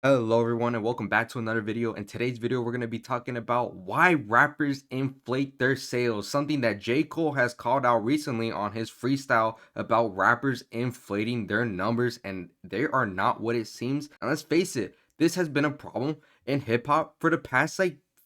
Hello everyone and welcome back to another video. In today's video we're going to be talking about why rappers inflate their sales, something that J. Cole has called out recently on his freestyle about rappers inflating their numbers, and they are not what it seems. And let's face it, this has been a problem in hip hop for the past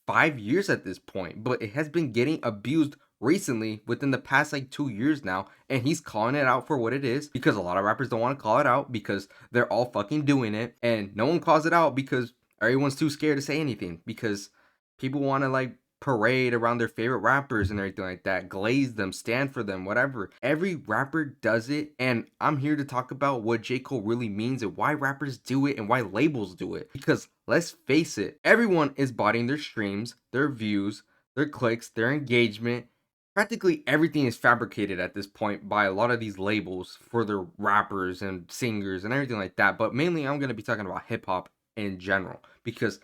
5 years at this point, but it has been getting abused recently within the past 2 years now, and he's calling it out for what it is because a lot of rappers don't want to call it out because they're all fucking doing it, and no one calls it out because everyone's too scared to say anything because people want to parade around their favorite rappers and everything like that, glaze them, stand for them, whatever. Every rapper does it, and I'm here to talk about what J. Cole really means and why rappers do it and why labels do it. Because let's face it, everyone is buying their streams, their views, their clicks, their engagement. Practically everything is fabricated at this point by a lot of these labels for their rappers and singers and everything like that. But mainly, I'm going to be talking about hip hop in general because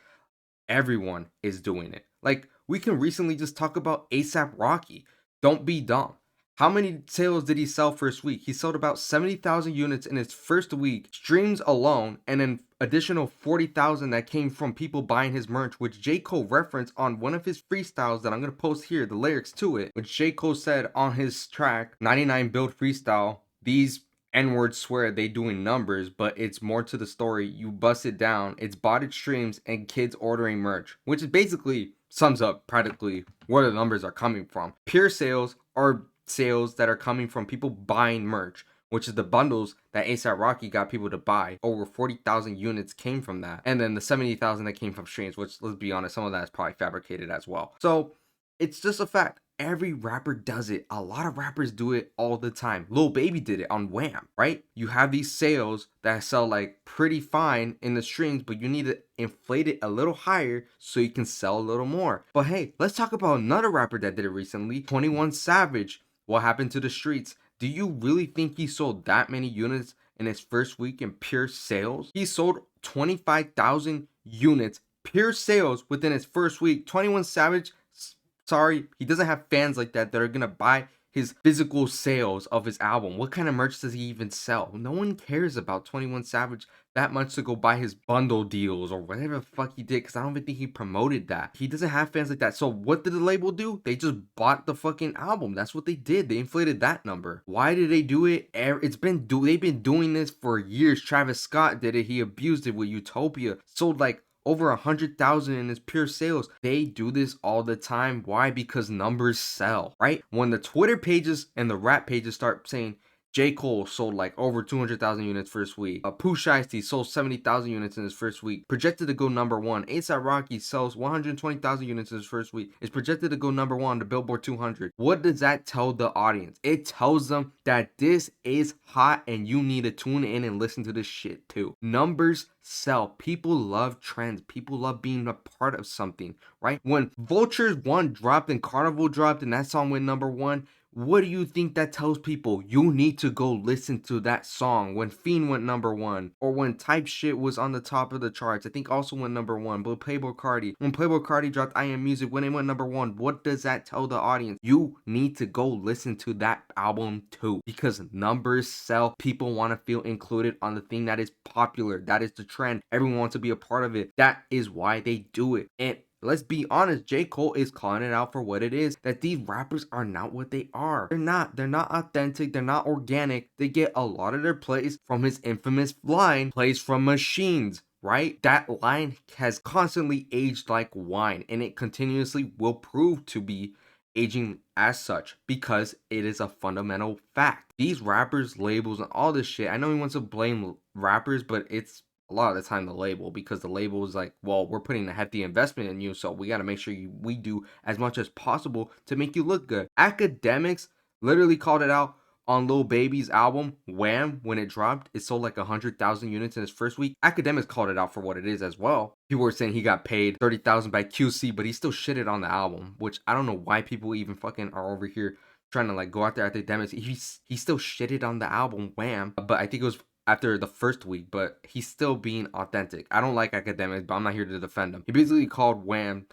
everyone is doing it. Like, we can recently just talk about ASAP Rocky. Don't be dumb. How many sales did he sell first week? He sold about 70,000 units in his first week, streams alone, and an additional 40,000 that came from people buying his merch, which J. Cole referenced on one of his freestyles that I'm going to post here, the lyrics to it, which J. Cole said on his track, 99 Build Freestyle, these N-words swear they doing numbers, but it's more to the story. You bust it down, it's botted streams and kids ordering merch, which is basically sums up practically where the numbers are coming from. Pure sales are sales that are coming from people buying merch, which is the bundles that ASAP Rocky got people to buy. Over 40,000 units came from that. And then the 70,000 that came from streams, which, let's be honest, some of that is probably fabricated as well. So it's just a fact. Every rapper does it. A lot of rappers do it all the time. Lil Baby did it on Wham, right? You have these sales that sell pretty fine in the streams, but you need to inflate it a little higher so you can sell a little more. But hey, let's talk about another rapper that did it recently, 21 Savage. What happened to the streets? Do you really think he sold that many units in his first week in pure sales? He sold 25,000 units pure sales within his first week. 21 Savage, sorry, he doesn't have fans like that are gonna buy his physical sales of his album. What kind of merch does he even sell? No one cares about 21 Savage that much to go buy his bundle deals or whatever the fuck he did, because I don't even think he promoted that. He doesn't have fans like that. So what did the label do? They just bought the fucking album. That's what they did. They inflated that number. Why did they do it? They've been doing this for years. Travis Scott did it. He abused it with Utopia. Sold over 100,000 in his pure sales. They do this all the time. Why? Because numbers sell, right? When the Twitter pages and the rap pages start saying J. Cole sold over 200,000 units first week. Pooh Shiesty sold 70,000 units in his first week. Projected to go number one. ASAP Rocky sells 120,000 units in his first week. Is projected to go number one on the Billboard 200. What does that tell the audience? It tells them that this is hot and you need to tune in and listen to this shit too. Numbers sell. People love trends. People love being a part of something, right? When Vultures 1 dropped and Carnival dropped and that song went number one, what do you think that tells people? You need to go listen to that song. When Fiend went number one, or when Type Shit was on the top of the charts, I think also went number one. But Playboy Cardi, when Playboy Cardi dropped I Am Music, when it went number one, what does that tell the audience? You need to go listen to that album too, because numbers sell. People want to feel included on the thing that is popular. That is the trend. Everyone wants to be a part of it. That is why they do it. And let's be honest, J. Cole is calling it out for what it is, that these rappers are not what they are. They're not authentic, they're not organic. They get a lot of their plays from his infamous line, plays from machines, right? That line has constantly aged like wine, and it continuously will prove to be aging as such because it is a fundamental fact. These rappers, labels, and all this shit, I know he wants to blame rappers, but it's a lot of the time the label, because the label is like, well, we're putting a hefty investment in you, so we got to make sure we do as much as possible to make you look good. Academics literally called it out on Lil Baby's album Wham. When it dropped, it sold 100,000 units in his first week. Academics called it out for what it is as well. People were saying he got paid 30,000 by QC, but he still shitted on the album, which I don't know why people even fucking are over here trying to go after Academics. He still shitted on the album Wham, but I think it was after the first week, but he's still being authentic. I don't like Academics, but I'm not here to defend him. He basically called Wham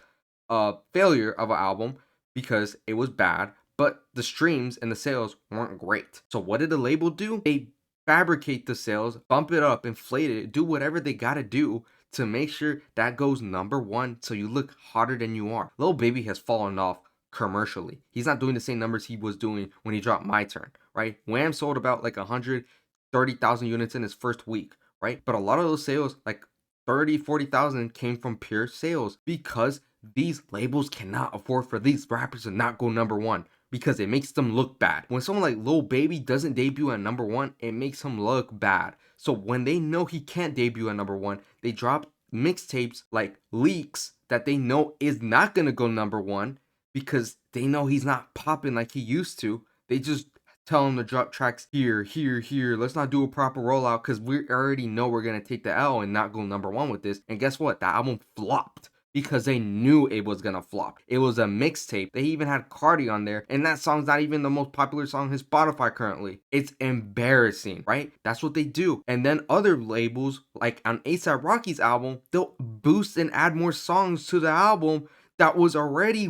a failure of an album because it was bad, but the streams and the sales weren't great. So what did the label do? They fabricate the sales, bump it up, inflate it, do whatever they gotta do to make sure that goes #1 so you look hotter than you are. Lil Baby has fallen off commercially. He's not doing the same numbers he was doing when he dropped My Turn, right? Wham sold about like 130,000 units in his first week, right? But a lot of those sales, like 30, 40,000, came from pure sales because these labels cannot afford for these rappers to not go #1 because it makes them look bad. When someone like Lil Baby doesn't debut at #1, it makes him look bad. So when they know he can't debut at #1, they drop mixtapes like Leaks that they know is not gonna go #1 because they know he's not popping like he used to. They just tell him to drop tracks here, here, here. Let's not do a proper rollout because we already know we're gonna take the L and not go #1 with this. And guess what? That album flopped because they knew it was gonna flop. It was a mixtape. They even had Cardi on there, and that song's not even the most popular song on his Spotify currently. It's embarrassing, right? That's what they do. And then other labels, like on A$AP Rocky's album, they'll boost and add more songs to the album that was already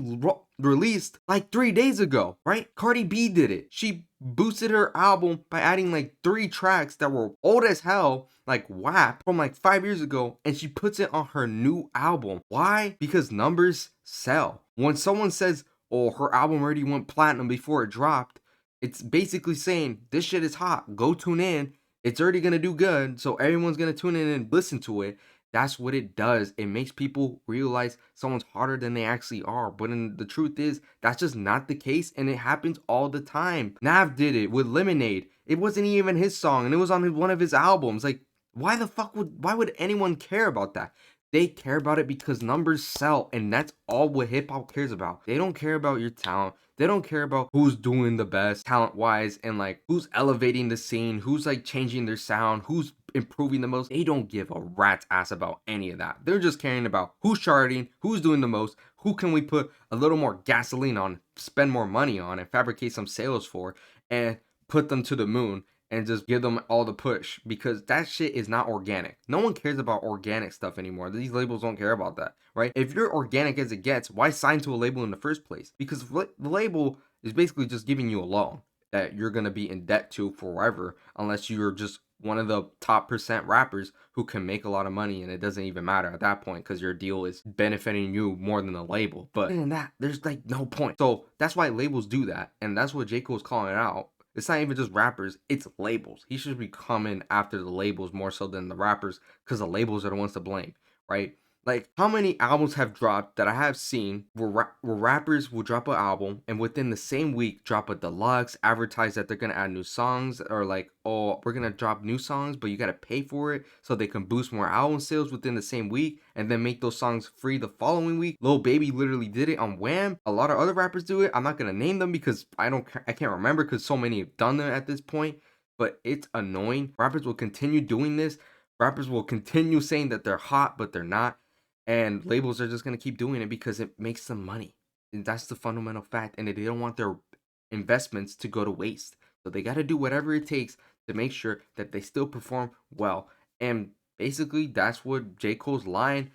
released like 3 days ago, right? Cardi B did it. She boosted her album by adding like 3 tracks that were old as hell, like WAP, from like 5 years ago, and she puts it on her new album. Why? Because numbers sell. When someone says, oh, her album already went platinum before it dropped, it's basically saying this shit is hot. Go tune in. It's already gonna do good, so everyone's gonna tune in and listen to it. That's what it does. It makes people realize someone's harder than they actually are. But the truth is, that's just not the case, and it happens all the time. Nav did it with Lemonade. It wasn't even his song, and it was on one of his albums. Like, why would anyone care about that? They care about it because numbers sell, and that's all what hip hop cares about. They don't care about your talent. They don't care about who's doing the best talent wise and like who's elevating the scene, who's like changing their sound, who's improving the most. They don't give a rat's ass about any of that. They're just caring about who's charting, who's doing the most, who can we put a little more gasoline on, spend more money on, and fabricate some sales for, and put them to the moon and just give them all the push, because that shit is not organic. No one cares about organic stuff anymore. These labels don't care about that, right? If you're organic as it gets, why sign to a label in the first place? Because the label is basically just giving you a loan that you're going to be in debt to forever unless you're just one of the top percent rappers who can make a lot of money, and it doesn't even matter at that point because your deal is benefiting you more than the label. But in that, there's like no point. So that's why labels do that, and that's what J. Cole's calling it out. It's not even just rappers, it's labels. He should be coming after the labels more so than the rappers, because the labels are the ones to blame, right? Like, how many albums have dropped that I have seen where rappers will drop an album and within the same week drop a deluxe, advertise that they're gonna add new songs, or like, oh, we're gonna drop new songs, but you gotta pay for it so they can boost more album sales within the same week and then make those songs free the following week. Lil Baby literally did it on Wham. A lot of other rappers do it. I'm not gonna name them because I can't remember because so many have done them at this point, but it's annoying. Rappers will continue doing this. Rappers will continue saying that they're hot, but they're not. And labels are just going to keep doing it because it makes them money. And that's the fundamental fact. And they don't want their investments to go to waste. So they got to do whatever it takes to make sure that they still perform well. And basically, that's what J. Cole's line,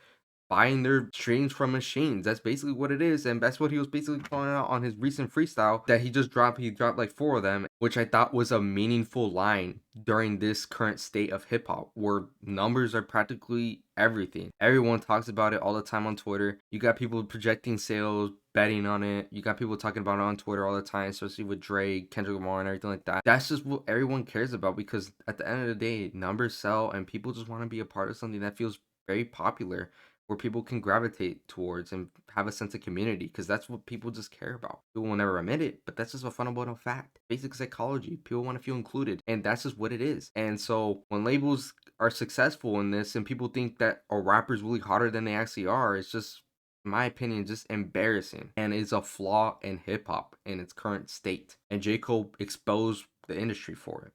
buying their streams from machines. That's basically what it is. And that's what he was basically calling out on his recent freestyle that he just dropped. He dropped like 4 of them, which I thought was a meaningful line during this current state of hip hop where numbers are practically everything. Everyone talks about it all the time on Twitter. You got people projecting sales, betting on it. You got people talking about it on Twitter all the time, especially with Drake, Kendrick Lamar, and everything like that. That's just what everyone cares about, because at the end of the day, numbers sell and people just want to be a part of something that feels very popular, where people can gravitate towards and have a sense of community, because that's what people just care about. People will never admit it, but that's just a fundamental fact. Basic psychology. People want to feel included, and that's just what it is. And so when labels are successful in this and people think that a rapper's really hotter than they actually are, it's just, in my opinion, just embarrassing, and is a flaw in hip hop in its current state. And J. Cole exposed the industry for it.